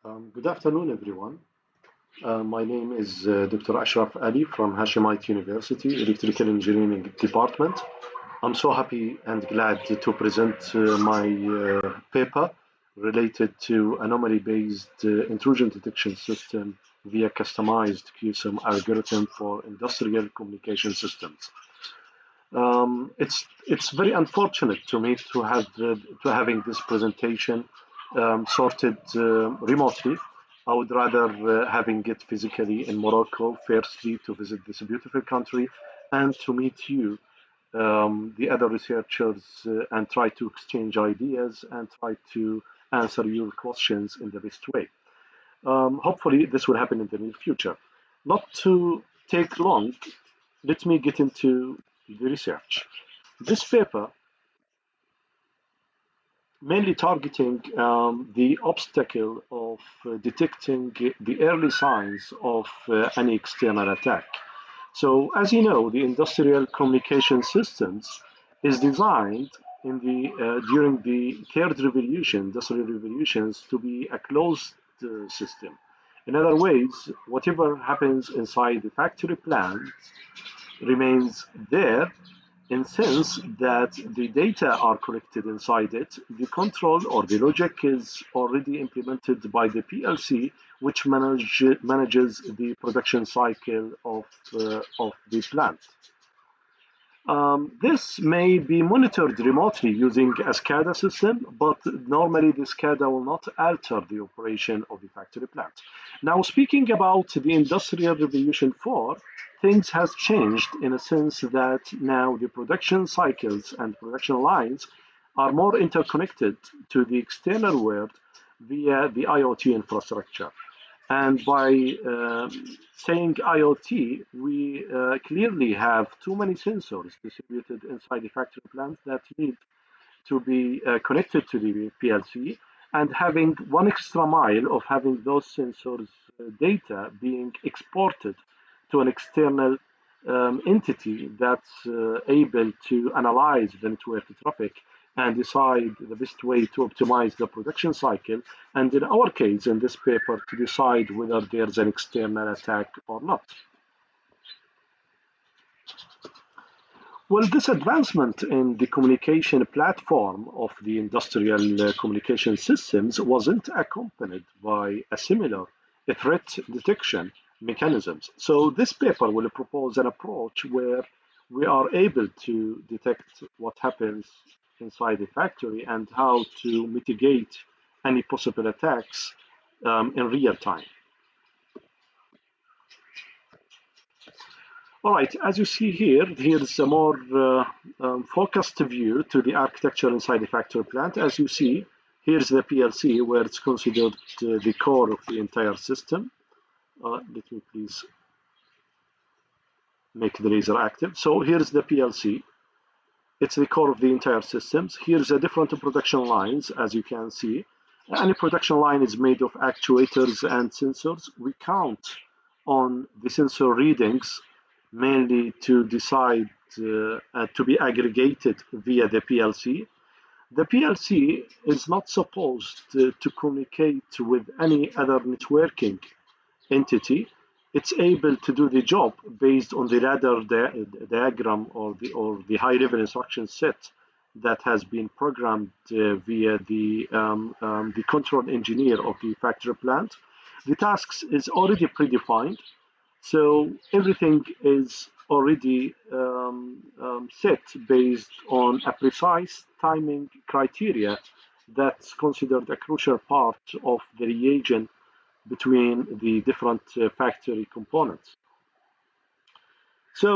Good afternoon, everyone. My name is Dr. Ashraf Ali from Hashemite University, Electrical Engineering Department. I'm so happy and glad to present my paper related to anomaly-based intrusion detection system via customized CUSUM algorithm for industrial communication systems. It's very unfortunate to me to having this presentation sorted remotely. I would rather having it physically in Morocco, firstly to visit this beautiful country, and to meet you, the other researchers, and try to exchange ideas and try to answer your questions in the best way. Hopefully, this will happen in the near future. Not to take long, let me get into the research. This paper mainly targeting the obstacle of detecting the early signs of any external attack. So, as you know, the industrial communication systems is designed in the during the third revolution, industrial revolutions, to be a closed system. In other ways, whatever happens inside the factory plant remains there in sense that the data are collected inside it. The control or the logic is already implemented by the PLC, which manages the production cycle of the plant. This may be monitored remotely using a SCADA system, but normally the SCADA will not alter the operation of the factory plant. Now, speaking about the Industrial Revolution 4, things has changed in a sense that now the production cycles and production lines are more interconnected to the external world via the IoT infrastructure. And by saying IoT, we clearly have too many sensors distributed inside the factory plant that need to be connected to the PLC, and having one extra mile of having those sensors data being exported to an external entity that's able to analyze the network traffic and decide the best way to optimize the production cycle, and in our case, in this paper, to decide whether there's an external attack or not. Well, this advancement in the communication platform of the industrial communication systems wasn't accompanied by a similar threat detection mechanisms. So this paper will propose an approach where we are able to detect what happens inside the factory and how to mitigate any possible attacks in real time. All right, as you see here, here's a more focused view to the architecture inside the factory plant. As you see, here's the PLC where it's considered the core of the entire system. Let me please make the laser active. So here's the PLC. It's the core of the entire systems. Here's the different production lines, as you can see. Any production line is made of actuators and sensors. We count on the sensor readings mainly to decide to be aggregated via the PLC. The PLC is not supposed to communicate with any other networking entity. It's able to do the job based on the ladder diagram or the high-level instruction set that has been programmed via the control engineer of the factory plant. The tasks is already predefined, so everything is already set based on a precise timing criteria that's considered a crucial part of the liaison between the different factory components. So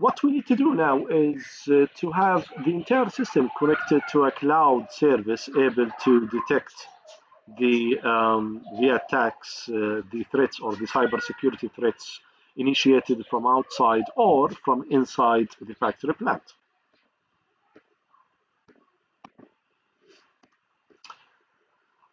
what we need to do now is to have the entire system connected to a cloud service able to detect the attacks, the threats or the cybersecurity threats initiated from outside or from inside the factory plant.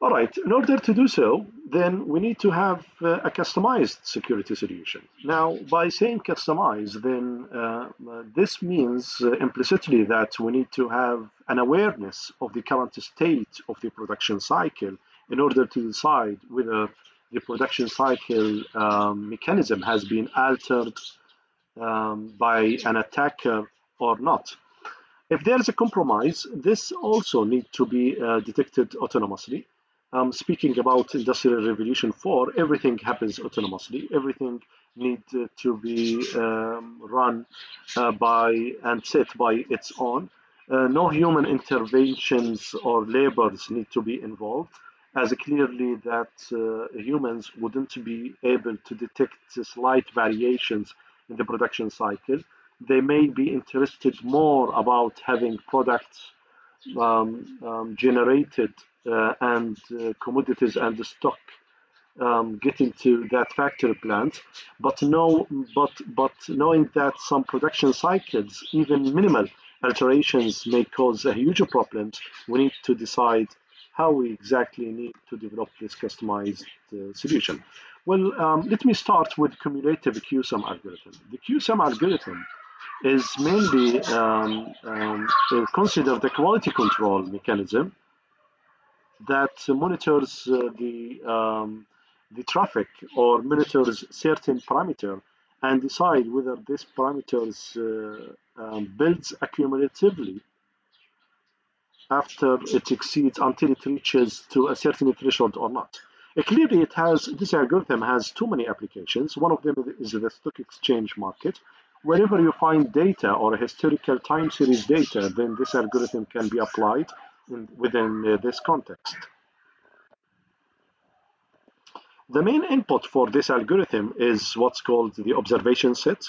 All right, in order to do so, then we need to have a customized security solution. Now, by saying customized, then this means implicitly that we need to have an awareness of the current state of the production cycle in order to decide whether the production cycle mechanism has been altered by an attacker or not. If there is a compromise, this also needs to be detected autonomously. Speaking about Industrial Revolution 4, everything happens autonomously. Everything needs to be run by and set by its own. No human interventions or labors need to be involved, as clearly that humans wouldn't be able to detect slight variations in the production cycle. They may be interested more about having products generated and commodities and the stock getting to that factory plant, but knowing that some production cycles, even minimal alterations, may cause a huge problems, we need to decide how we exactly need to develop this customized solution. Well, let me start with cumulative CUSUM algorithm. The CUSUM algorithm is mainly considered a quality control mechanism that monitors the traffic or monitors certain parameter and decide whether this parameters builds accumulatively after it exceeds until it reaches to a certain threshold or not. Clearly, this algorithm has too many applications. One of them is the stock exchange market. Wherever you find data or historical time series data, then this algorithm can be applied within this context. The main input for this algorithm is what's called the observation set.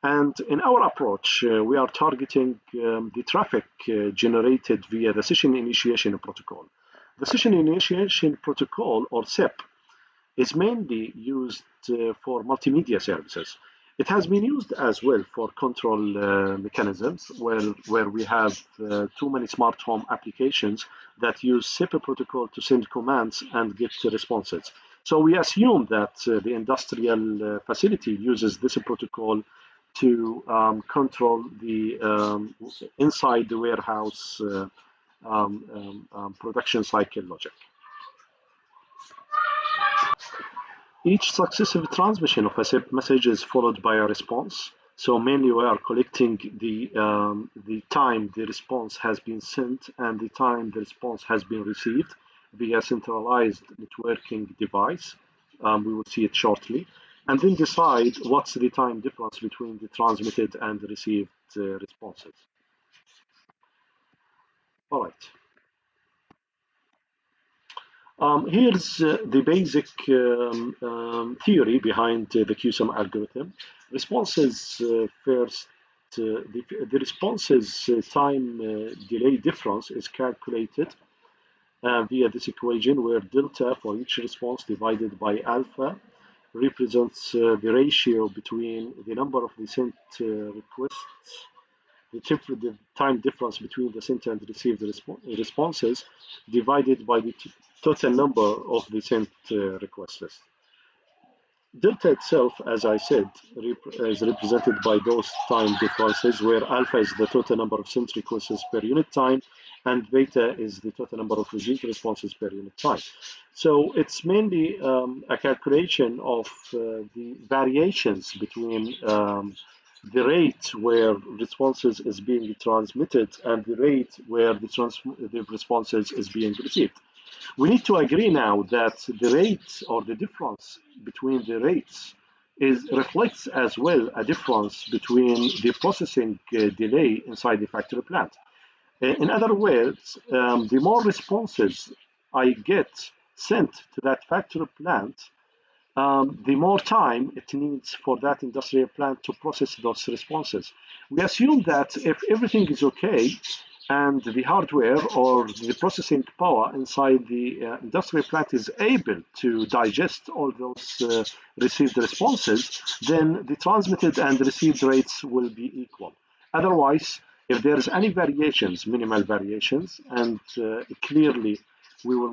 And in our approach, we are targeting the traffic generated via the session initiation protocol. The session initiation protocol, or SIP, is mainly used for multimedia services. It has been used as well for control mechanisms where we have too many smart home applications that use SIP protocol to send commands and get responses. So we assume that the industrial facility uses this protocol to control the inside the warehouse production cycle logic. Each successive transmission of a SIP message is followed by a response. So mainly we are collecting the time the response has been sent and the time the response has been received via centralized networking device. We will see it shortly. And then decide what's the time difference between the transmitted and the received responses. All right. Here's the basic theory behind the CUSUM algorithm. Responses first, the responses time delay difference is calculated via this equation where delta for each response divided by alpha represents the ratio between the number of the sent requests, the time difference between the sent and received responses divided by the total number of the sent requests. Delta itself, as I said, is represented by those time differences where alpha is the total number of sent requests per unit time and beta is the total number of received responses per unit time. So it's mainly a calculation of the variations between the rate where responses is being transmitted and the rate where the responses is being received. We need to agree now that the rate or the difference between the rates reflects as well a difference between the processing delay inside the factory plant. In other words, the more responses I get sent to that factory plant, the more time it needs for that industrial plant to process those responses. We assume that if everything is okay and the hardware or the processing power inside the industrial plant is able to digest all those received responses, then the transmitted and received rates will be equal. Otherwise, if there is any variations, minimal variations, and clearly we will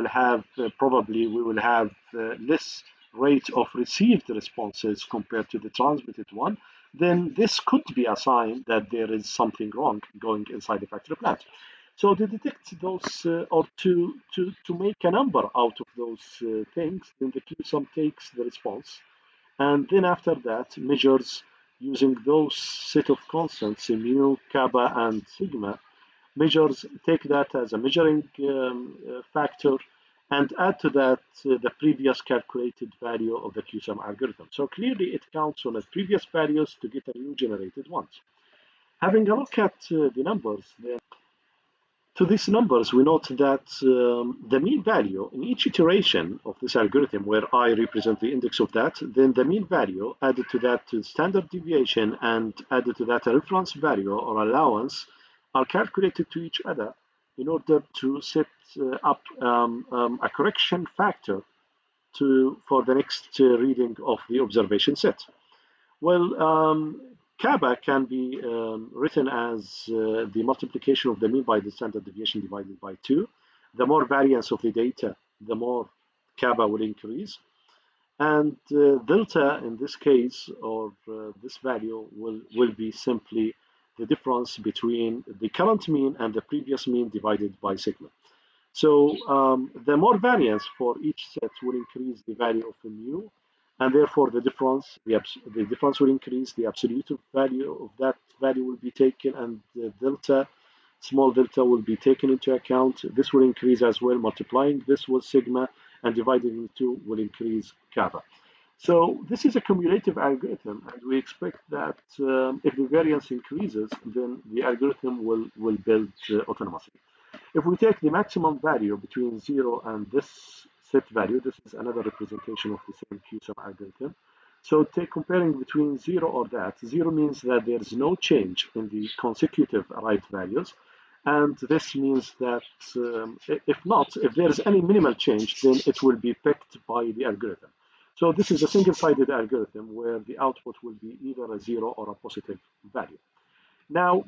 have less rate of received responses compared to the transmitted one, then this could be a sign that there is something wrong going inside the factory plant. So to detect those or to make a number out of those things, then the CUSUM takes the response, and then after that measures using those set of constants, mu, kappa, and sigma, measures take that as a measuring factor and add to that the previous calculated value of the CUSUM algorithm. So clearly it counts on the previous values to get a new generated ones. Having a look at the numbers, to these numbers, we note that the mean value in each iteration of this algorithm, where I represent the index of that, then the mean value added to that standard deviation and added to that a reference value or allowance are calculated to each other in order to set up a correction factor for the next reading of the observation set. Well, kappa can be written as the multiplication of the mean by the standard deviation divided by 2. The more variance of the data, the more kappa will increase. And delta, in this case, or this value, will be simply the difference between the current mean and the previous mean divided by sigma. So the more variance for each set will increase the value of the mu, and therefore the difference will increase. The absolute value of that value will be taken, and the delta, small delta, will be taken into account. This will increase as well. Multiplying this with sigma and dividing into will increase kappa. So this is a cumulative algorithm, and we expect that if the variance increases, then the algorithm will build autonomously. If we take the maximum value between 0 and this set value, this is another representation of the same CUSUM algorithm. So comparing between 0 or that, 0 means that there's no change in the consecutive right values. And this means that if there's any minimal change, then it will be picked by the algorithm. So this is a single-sided algorithm where the output will be either a 0 or a positive value. Now,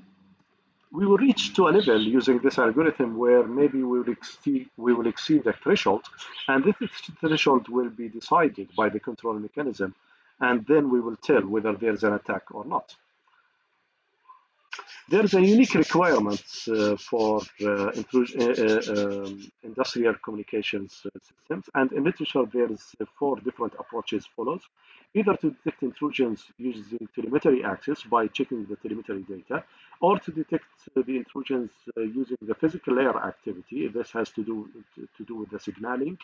we will reach to a level using this algorithm where maybe we will exceed the threshold, and this threshold will be decided by the control mechanism, and then we will tell whether there's an attack or not. There's a unique requirement for industrial communications systems, and in literature there's 4 different approaches followed. Either to detect intrusions using telemetry access by checking the telemetry data, or to detect the intrusions using the physical layer activity. This has to do with the signaling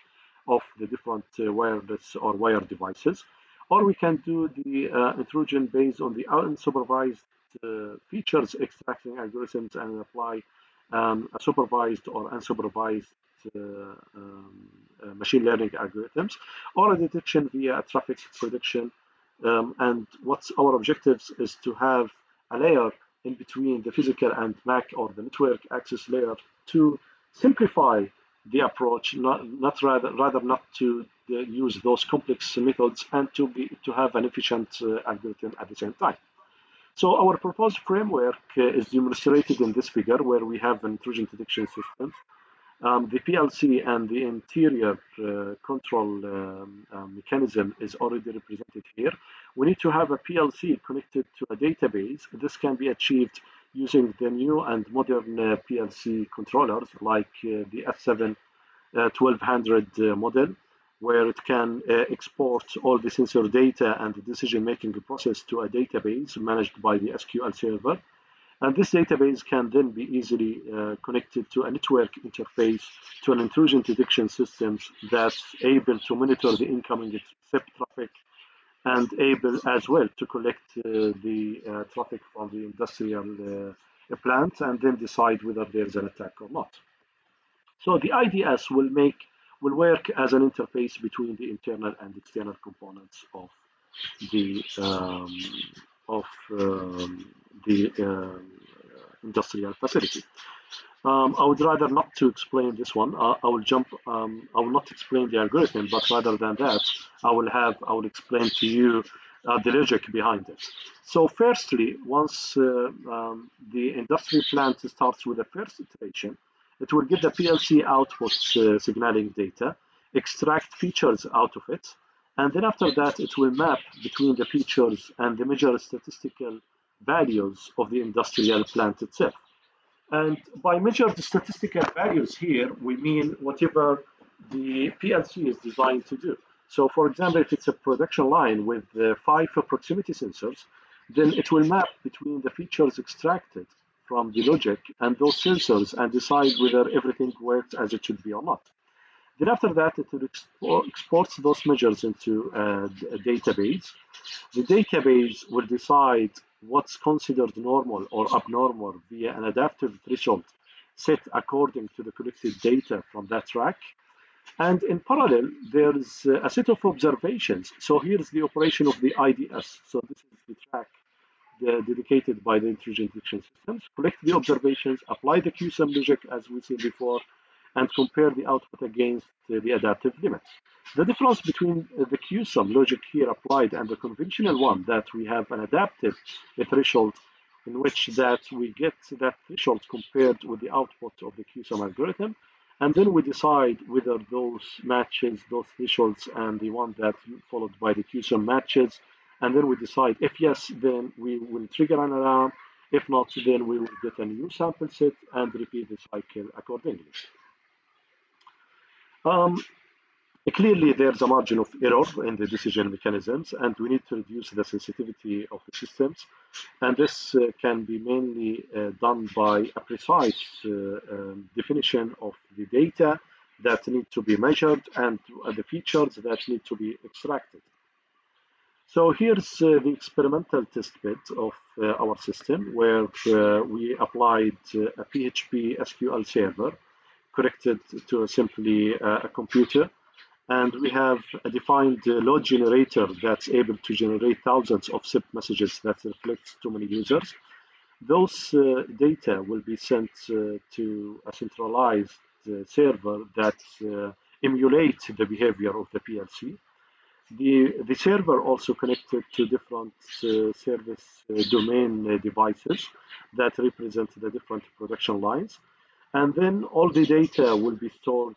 of the different wireless or wire devices. Or we can do the intrusion based on the unsupervised features extracting algorithms and apply a supervised or unsupervised machine learning algorithms, or a detection via traffic prediction. And what's our objectives is to have a layer in between the physical and MAC or the network access layer to simplify the approach, rather not to use those complex methods, and to have an efficient algorithm at the same time. So our proposed framework is demonstrated in this figure, where we have an intrusion detection system, the PLC and the interior control mechanism is already represented here. We need to have a PLC connected to a database. This can be achieved using the new and modern PLC controllers like the S7 1200 model, where it can export all the sensor data and the decision-making process to a database managed by the SQL server. And this database can then be easily connected to a network interface to an intrusion detection system that's able to monitor the incoming SIP traffic and able as well to collect the traffic from the industrial plant and then decide whether there's an attack or not. So the IDS will work as an interface between the internal and external components of the industrial facility. I would rather not to explain this one. I will not explain the algorithm, but rather than that, I will explain to you the logic behind it. So firstly, once the industry plant starts with the first iteration, it will get the PLC output signaling data, extract features out of it, and then after that, it will map between the features and the measure statistical values of the industrial plant itself. And by measured statistical values here, we mean whatever the PLC is designed to do. So for example, if it's a production line with 5 proximity sensors, then it will map between the features extracted from the logic and those sensors and decide whether everything works as it should be or not. Then after that, it will export those measures into a database. The database will decide what's considered normal or abnormal via an adaptive threshold set according to the collected data from that track. And in parallel, there's a set of observations. So here's the operation of the IDS. So this is the track dedicated by the Intrusion Detection Systems. Collect the observations, apply the CUSUM logic as we said before, and compare the output against the adaptive limits. The difference between the CUSUM logic here applied and the conventional one, that we have an adaptive threshold in which that we get that threshold compared with the output of the CUSUM algorithm, and then we decide whether those matches, those thresholds, and the one that followed by the CUSUM matches, and then we decide if yes, then we will trigger an alarm. If not, then we will get a new sample set and repeat the cycle accordingly. Um, Clearly, there's a margin of error in the decision mechanisms, and we need to reduce the sensitivity of the systems. And this can be mainly done by a precise definition of the data that need to be measured and the features that need to be extracted. So here's the experimental test bed of our system, where we applied a PHP SQL server connected to simply a computer. And we have a defined load generator that's able to generate thousands of SIP messages that reflects too many users. Those data will be sent to a centralized server that emulates the behavior of the PLC. The server also connected to different service domain devices that represent the different production lines. And then all the data will be stored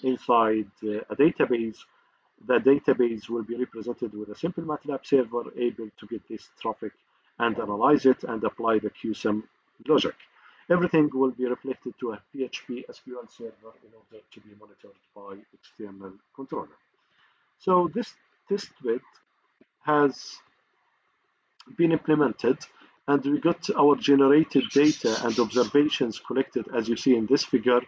inside a database. The database will be represented with a simple MATLAB server able to get this traffic and analyze it and apply the CUSUM logic. Everything will be reflected to a PHP SQL server in order to be monitored by external controller. So this test bed has been implemented, and we got our generated data and observations collected as you see in this figure.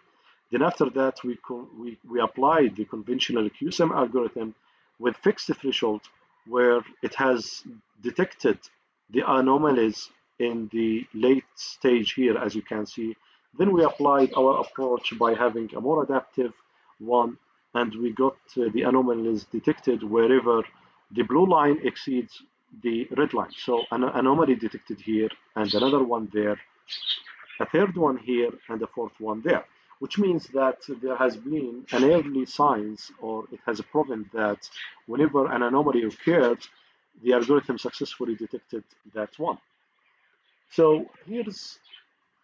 Then after that, we applied the conventional CUSUM algorithm with fixed threshold where it has detected the anomalies in the late stage here, as you can see. Then we applied our approach by having a more adaptive one, and we got the anomalies detected wherever the blue line exceeds the red line. So an anomaly detected here and another one there, a third one here and a fourth one there, which means that there has been an early signs, or it has proven that whenever an anomaly occurred, the algorithm successfully detected that one. So here's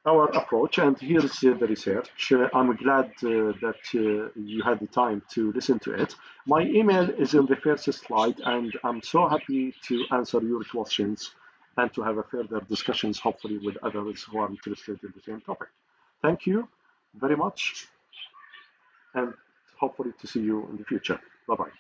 our approach, and here's the research. I'm glad that you had the time to listen to it. My email is in the first slide, and I'm so happy to answer your questions and to have a further discussions, hopefully with others who are interested in the same topic. Thank you very much, and hopefully to see you in the future. Bye-bye.